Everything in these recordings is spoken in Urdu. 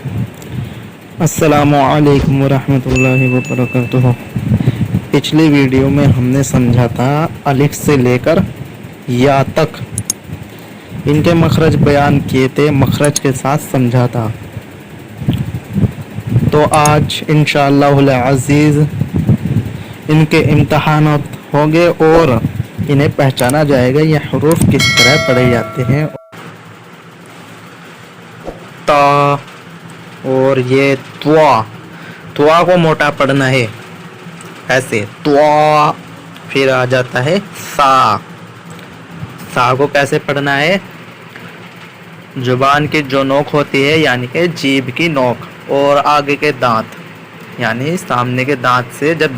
السلام علیکم ورحمۃ اللہ وبرکاتہ۔ پچھلی ویڈیو میں ہم نے سمجھا تھا الف سے لے کر یا تک ان کے مخرج بیان کیے تھے، مخرج کے ساتھ سمجھا تھا۔ تو آج انشاءاللہ العزیز ان کے امتحانات ہوں گے اور انہیں پہچانا جائے گا یہ حروف کس طرح پڑھے جاتے ہیں۔ تا اور یہ توا، توا کو موٹا پڑھنا ہے ایسے توا، پھر آ جاتا ہے سا، سا کو کیسے پڑھنا ہے؟ زبان کی جو نوک ہوتی ہے یعنی کہ جیبھ کی نوک اور آگے کے دانت یعنی سامنے کے دانت سے جب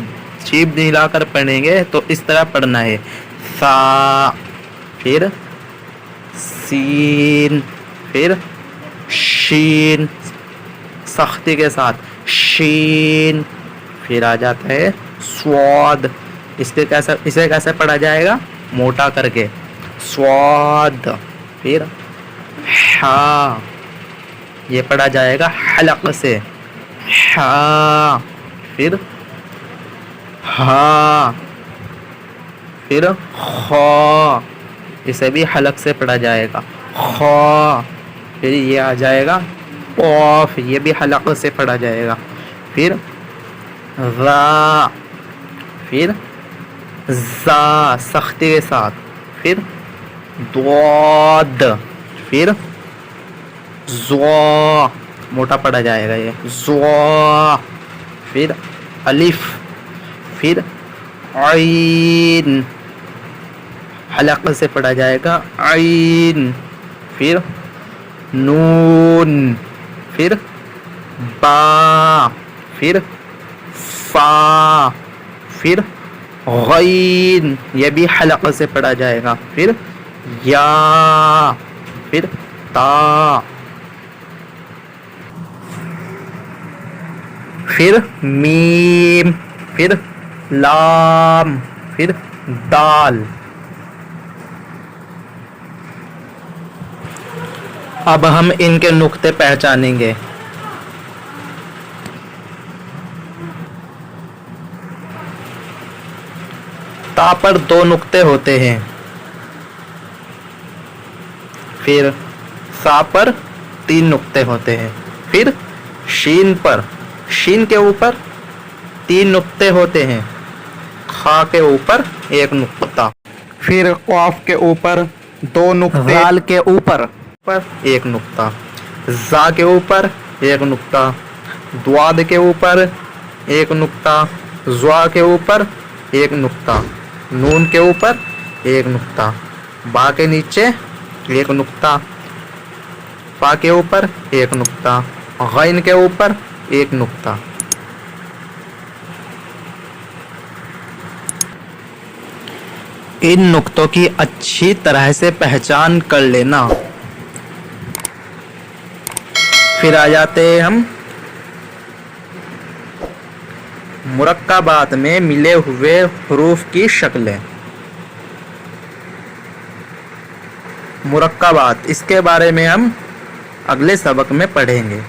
جیبھ ہلا کر پڑھیں گے تو اس طرح پڑھنا ہے سا، پھر سین، پھر شین سختی کے ساتھ شین، پھر آ جاتا ہے سواد، اسے کیسے پڑھا جائے گا؟ موٹا کر کے سواد، پھر ہا، یہ پڑھا جائے گا حلق سے ہا، پھر ہا، پھر خا، اسے بھی حلق سے پڑھا جائے گا خا، پھر یہ آ جائے گا قاف، یہ بھی حلق سے پڑھا جائے گا، پھر را، پھر زا سختی کے ساتھ، پھر ضاد، پھر زوا موٹا پڑھا جائے گا یہ زوا، پھر الف، پھر عین حلق سے پڑھا جائے گا عین، پھر نون، پھر با، پھر فا، پھر غین، یہ بھی حلق سے پڑھا جائے گا، پھر یا، پھر تا، پھر میم، پھر لام، پھر دال۔ اب ہم ان کے نقطے پہچانیں گے۔ تا پر 2 نقطے ہوتے ہیں، پھر سا پر 3 نقطے ہوتے ہیں، پھر شین پر، شین کے اوپر 3 نقطے ہوتے ہیں، خا کے اوپر 1 نقطہ، پھر قاف کے اوپر 2 نقطے، غال کے اوپر 1 نقطہ، زا کے اوپر 1 نقطہ، دواد کے اوپر 1 نقطہ، زوا کے اوپر 1 نقطہ، نون کے اوپر 1 نقطہ، با کے نیچے 1 نقطہ، فا کے اوپر 1 نقطہ، غین کے اوپر 1 نقطہ۔ ان نقطوں کی اچھی طرح سے پہچان کر لینا۔ پھر آ جاتے ہیں ہم مرکبات میں ملے ہوئے حروف کی شکلیں۔ مرکبات، اس کے بارے میں ہم اگلے سبق میں پڑھیں گے۔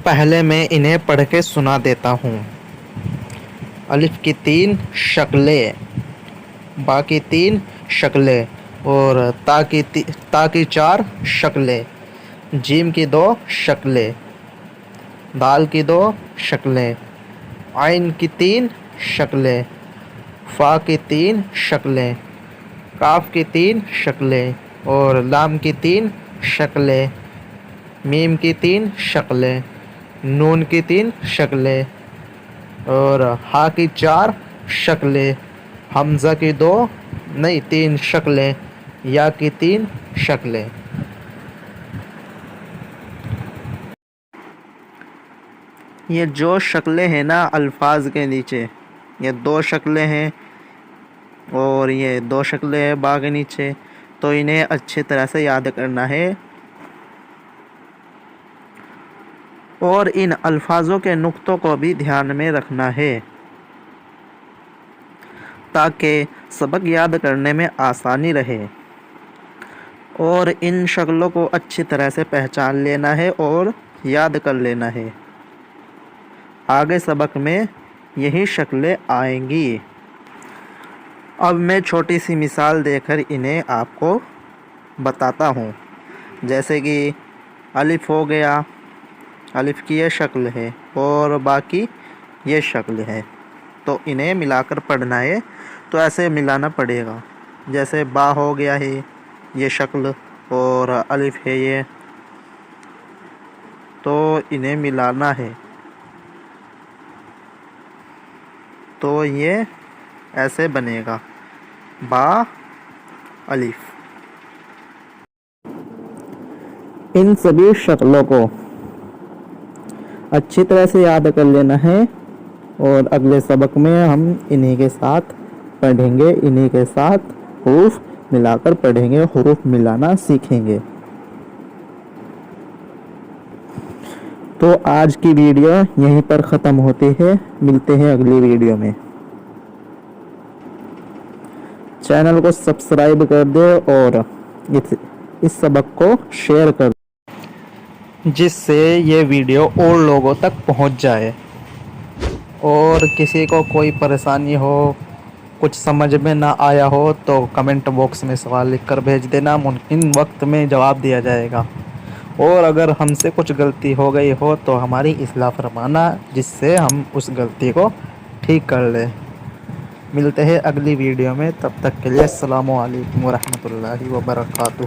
پہلے میں انہیں پڑھ کے سنا دیتا ہوں۔ الف کی 3 شکلیں، با کی 3 شکلیں اور تا کی 4 شکلیں، جیم کی 2 شکلیں، دال کی 2 شکلیں، عین کی 3 شکلیں، فا کی 3 شکلیں، کاف کی 3 شکلیں اور لام کی 3 شکلیں، میم کی 3 شکلیں، نون کی 3 شکلیں اور ہا کی 4 شکلیں، حمزہ کی 3 شکلیں، یا کی 3 شکلیں۔ یہ جو شکلیں ہیں نا الفاظ کے نیچے، یہ 2 شکلیں ہیں اور یہ 2 شکلیں ہیں با کے نیچے، تو انہیں اچھی طرح سے یاد کرنا ہے اور ان الفاظوں کے نقطوں کو بھی دھیان میں رکھنا ہے تاکہ سبق یاد کرنے میں آسانی رہے اور ان شکلوں کو اچھی طرح سے پہچان لینا ہے اور یاد کر لینا ہے. آگے سبق میں یہی شکلیں آئیں گی. اب میں چھوٹی سی مثال دے کر انہیں آپ کو بتاتا ہوں. جیسے کہ الف ہو گیا، الف کی یہ شکل ہے اور باقی یہ شکل ہے، تو انہیں ملا کر پڑھنا ہے. تو ایسے ملانا پڑے گا. جیسے با ہو گیا ہے یہ شکل اور الف ہے یہ، تو انہیں ملانا ہے. تو یہ ایسے بنے گا با الف. ان سبھی شکلوں کو اچھی طرح سے یاد کر لینا ہے اور اگلے سبق میں ہم انہی کے ساتھ پڑھیں گے، انہی کے ساتھ حروف ملا کر پڑھیں گے، حروف ملانا سیکھیں گے. تو آج کی ویڈیو یہیں پر ختم ہوتی ہے. ملتے ہیں اگلی ویڈیو میں. چینل کو سبسکرائب کر دے اور اس سبق کو شیئر کر دے جس سے یہ ویڈیو اور لوگوں تک پہنچ جائے. اور کسی کو کوئی پریشانی ہو، کچھ سمجھ میں نہ آیا ہو تو کمنٹ باکس میں سوال لکھ کر بھیج دینا، ممکن وقت میں جواب دیا جائے گا. اور اگر ہم سے کچھ غلطی ہو گئی ہو تو ہماری اصلاح فرمانا، جس سے ہم اس غلطی کو ٹھیک کر لیں. ملتے ہیں اگلی ویڈیو میں. تب تک کے لیے السلام علیکم ورحمۃ اللہ وبرکاتہ.